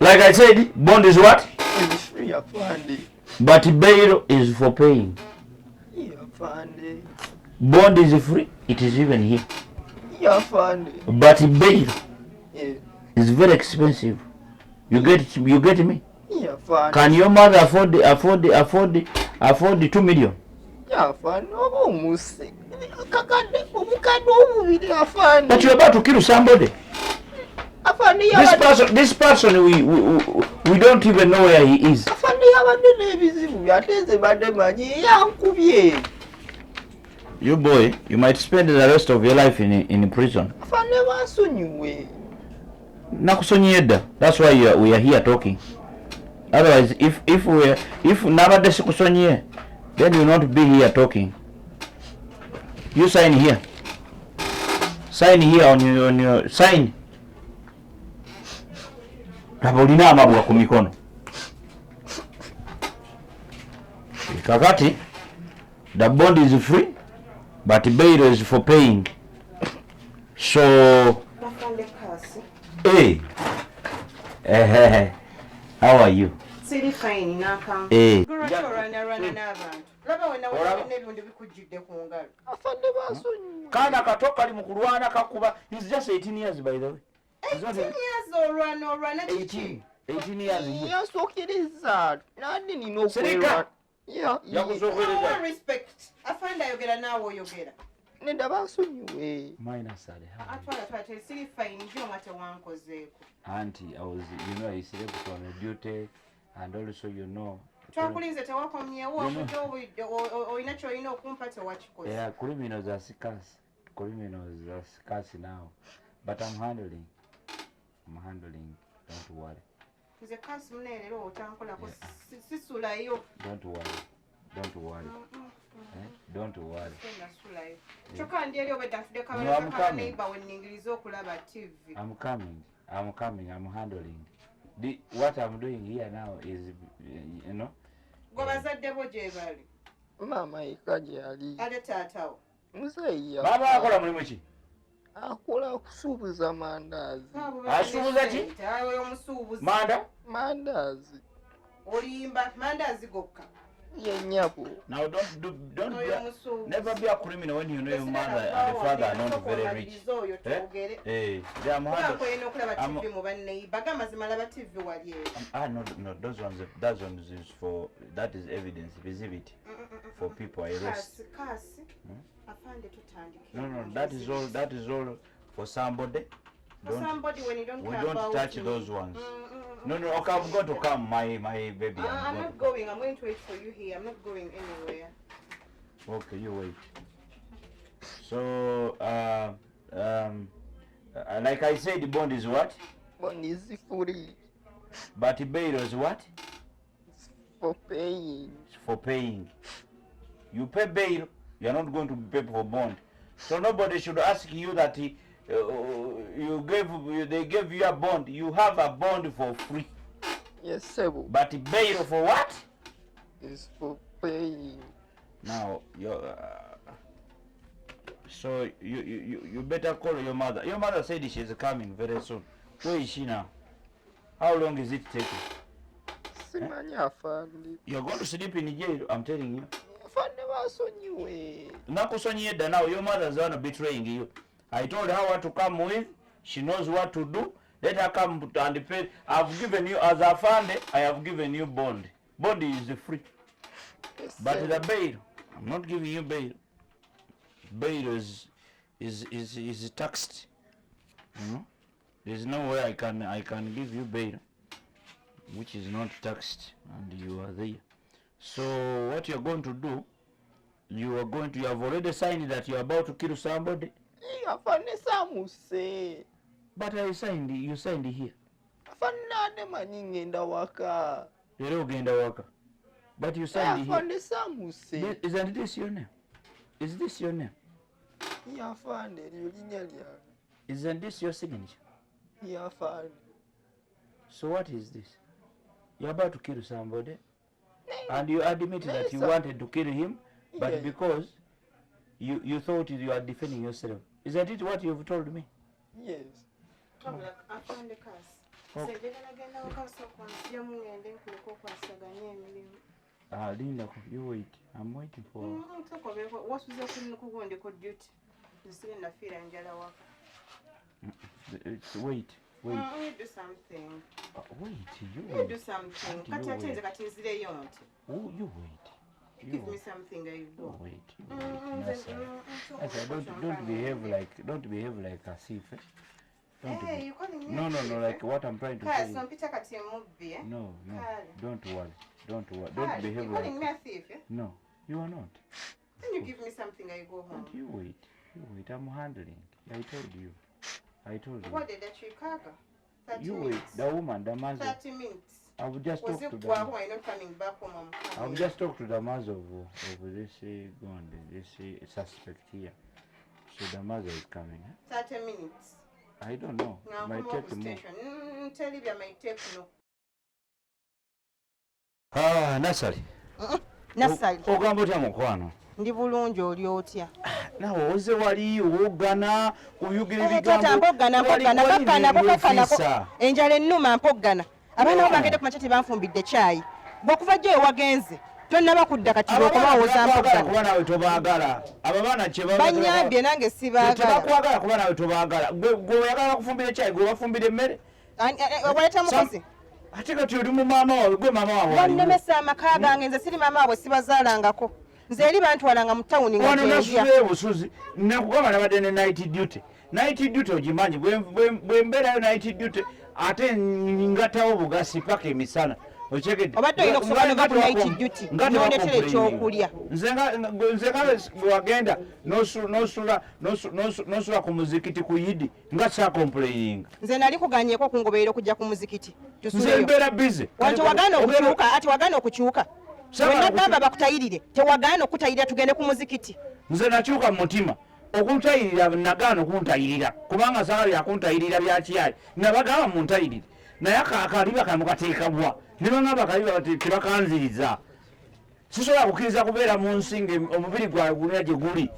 Like I said, bond is what? Is free afande. But bail is for paying. Yeah, afande. Bond is free. It is even here. Yeah, afande. But bail is very expensive. You get me? Yeah, afande. Can your mother afford the 2 million? Yeah, afande. Omuse. Kakade omukade omubiri afande. But you're about to kill somebody. Afande, this person we don't even know where he is. Afande yabadde n'ebizibu byateze badde manyi yankubye. You boy, you might spend the rest of your life in prison. Afande bansonyiwe. Nakusonyedda. That's why we are here talking. Otherwise, if nabadde sikusonyiye, then you will not be here talking. You sign here. Sign here on your sign. Olina amabwa ku mikono. Kakati, the bond is free, but bail is for paying. So, hey, how are you? Siri fine nakam. Hey. Afande bansonyiwe. Kana kato kali mu kulwana kakuba. He's just 18 years by the way. 18 years olwana 18 years. Yasokereza. Nandi nina okwerwa. Sirika. Yeah. No respect. Afande ayogera nawe oyogera. Nenda bansonyiwe. Minus ali. Atwala siri fine njo mate wankozeeko. Auntie, I slept on a duty, and also Twakulinze tewakomyewo oyina kyolina okumpa tewakikoze. Yeah, criminals are scarce now. But I'm handling. Don't worry. Nze kasi muneerero otankolako sisulayo. Don't worry. Don't worry. Kyokka ndi eri obedda ntudde kabala neighbor wenningiriza okulaba TV. I'm coming. I'm handling. What I'm doing here now is, Gwe bazadde bo gye bali. Maama yekka gyali. Ate taatawo. Muzeeyi. Baba akola mulimu ki? Akola kusuubuza mandaazi. Asuubuza ki? Awe omusuubuzi. Mandaazi. Olimba mandaazi gokka. Yennyabo. Now never be a criminal when you know your mother and the father are not very rich. No, those ones is for, that is evidence, visibility for people I arrest. No, that is all for somebody. When you don't touch those ones. No, okay, I'm going to come, my baby. I'm not going. I'm going to wait for you here. I'm not going anywhere. Okay, you wait. So, like I said, the bond is what? Bond is free. But bail is what? It's for paying. It's for paying. You pay bail, you're not going to pay for bond. So nobody should ask you that they gave you a bond. You have a bond for free. Yes, sir. But bail for what? It's for paying. Now, so you better call your mother. Your mother said she's coming very soon. Where is she now? How long is it taking? You're going to sleep in jail, I'm telling you. Nakusonyedda now, your mother's gonna betraying you. I told her what to come with. She knows what to do. Let her come and pay. I've given you, as a fund, I have given you bond. Bond is free. Yes, but the bail, I'm not giving you bail. Bail is taxed. There's no way I can give you bail which is not taxed, and you are there. So what you're going to do, you have already signed that you're about to kill somebody. But you signed here. But you signed here. Isn't this your name? Is this your name? Isn't this your signature? So what is this? You're about to kill somebody, and you admit that you wanted to kill him, but because you thought you are defending yourself. Isn't it what you've told me? Yes. Linda, you wait. I'm waiting for. What was the go on the code duty? The student of fear and Jalawa. Wait. You do something. Wait, you do something. Cut your things like a today, you want. Oh, you wait. Give me something that you go. Wait. Don't behave like a thief. Hey, you calling me? No, like what I'm trying to say. No, don't worry. Don't behave you like. calling me a thief, eh? No, you are not. Then you give me something, I go home. Don't you wait. I'm handling. I told you. What did that you cover? 30 you minutes. wait. The woman, the mother. 30 minutes. I will just talk to them. Why not coming back home? I will just talk to the mother of this suspect here. So the mother is coming. 30 minutes. I don't know. Now Might come take up more. station. Tell you I might take no. Nasali. Nasali. Ogamba otya mukwano? Ndi bulungi oli otya? Nawe oze wali wogana kuyugira ebigambo. Tata mpogana. Enjala ennuma mpogana. Abaana bagende ku machati banfumbidde chai. Bw'okuva gye wagenze. Tonnaba kudda kati okuba woza mpogana. Kuba nawe tobaagala. Abaana kye baba. Banyambye nange sibaagala. Tebakwagala kuba nawe tobaagala. Gwe oyagala kufumbira chai, gwe wafumbira emmere. Waleeta mukozi. Ate kati oli mu maama wawe, gwe maama wawe. Bannemesa amaka gange nze siri maama waabwe sibazaalangako. Nze eri bantwalanga mu tawuni nga gyendya. Wano nasuze busuzi. Nakugamba nabadde ne night duty. Night duty ogimanyi bwe mbeerayo night duty ate ngatawo bugasi paka emisana. Obadde olina okusobola ku night duty. Nondetera ekyokulya. Nze nga wagenda nosula ku muzikiti ku yidi nga sa complaining. Nze nali kuganyeeko kungoberera okujja ku muzikiti. Nze mbeera busy. Wanti wagaana okukyuka, ati wagaana okukyuka. Wenagamba bakutayirire, tewagaana okutayirira tugende ku muzikiti. Nze nakyuka mu mutima. Okuntayirira nagaana okuntayirira kubanga saala yakuntayirira byakiyayi nabagamba muntayirire naye akaliba kano kateekabwa ne bangamba akaliba tebakanziriza sisobola kukkiriza kubeera mu nsi omubiri gwawe gulina gye guli.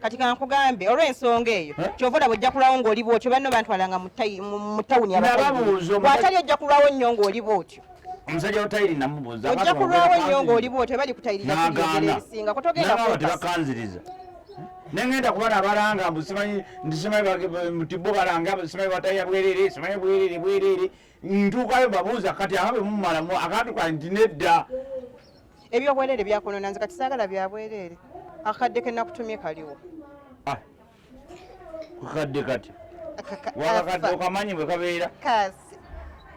Kati kankugambe olw'ensonga eyo kyova olaba ojja kulwawo ng'oli bwotyo banno bantwalanga mu tawuni abawatali ojja kulwawo nnyo ng'oli bwotyo. Omusajja otayiri namubuuza ojja kulwawo nnyo ng'oli bwotyo bali kutayirira kubyogera ebisinga kotogenda tebakanziriza. Nengenda kuba nabalanga mbusimanyi ndisimanyi mutibo balanga simanyi bataya bwerere simanyi bwerere ntuukayo babuuza kati ababe mumalamu akati kwa nti nedda. Ebyobwerere byakonona nze kati saagala bya bwerere. Akadde ke nakutumye kaliwo. Kukadde kati wakakadde okamanyi bwe kabeera kasi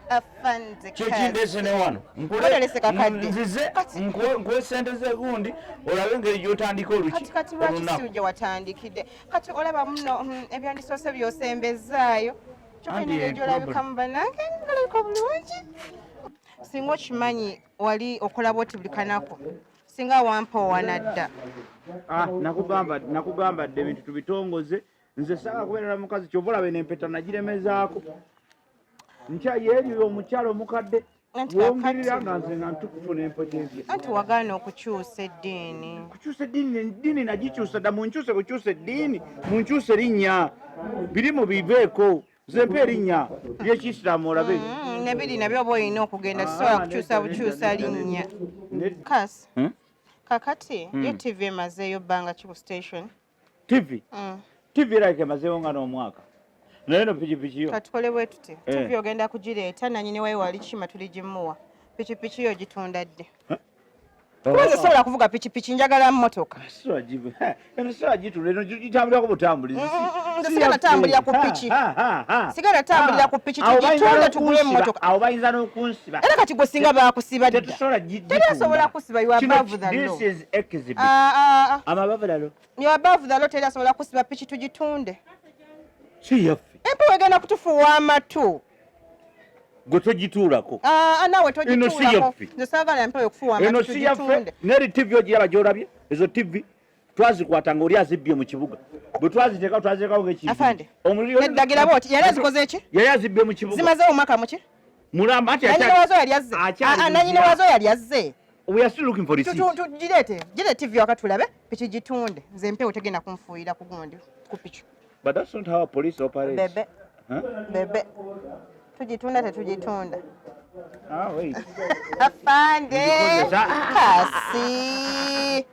afanze kyekindese ne wano nzize nkuwe sente zekundi olabe engeri gyotandika oluki kati lwaki siujje watandikidde kati olaba muno ebyandisoose byosembezaayo kyokka gyolabikamu banange ngalabika bulungi. Singa okimanyi wali okola bwoti buli kanako singa wampoowana dda. Nakugamba dde ebintu tubitongoze nze saala kubeerera mukazi kyova olabe nempeta nagiremezaako nkyayeeriyo omukyalo omukadde wongirira nga nze nga ntukufuna empeta empya. Anti wagaana okukyusa eddiini. Kukyusa eddiini nagikyusa dda munkyuse kukyusa eddiini munkyuse erinnya birimu biveeko nze mpa erinnya ly'ekisiraamu olabe. Ne biri nabyo oba olina okugenda tisobola kukyusa linnya. Kasi kakati ye TV emazeeyo bbanga ki ku station? TV like emazeeyo nga n'omwaka. Naye no pikipiki yo. Katukole bwe tuti. TV ogenda kugireeta nanyini wayi wali kima tuligimuwa. Pikipiki yo gitunda dde. Kuze sobola kuvuga pikipiki njagala mmotoka. Sobola jibu. Eno sobola gitula eno gitambulira ku butambulizi. Sigala tambulira ku piki. Sigala tambulira ku piki tugitunde tugule emmotoka. Awo bayinza n'okunsiba. Era kati gwe singa baakusiba dda. Tetusobola gitunda. Terasobola kusiba you above the law. This is exhibit. Amabavu lalo. You above the law terasobola kusiba piki tugitunde. Kiyaffe. Empewo egenda kutufuwa amatu. Gwe togituulako. Naawe togituulako. Nze saagala empewo okufuwa amatu tugitunde. Eno si yaffe n'eri TV ogiraba gy'olabye ezo TV twazikwata ng'oli azibbye mu kibuga bwe twaziteekawo twaziteekawo ng'ekintu. Afande eddagira booti yali azikoze ki? Yali azibbye mu kibuga. Zimazeewo omwaka muki? Mulamba ati nanyini wazo yali azze. Nanyini wazo yali azze. We are still looking for receipt. Girete TV wakati tulabe piki gitunde nze empewo tegenda kunfuuyira ku gundi ku piki. But that's not how police operate. Bebe. tugitunda tetugitunda Ah, wait. afande Because kasi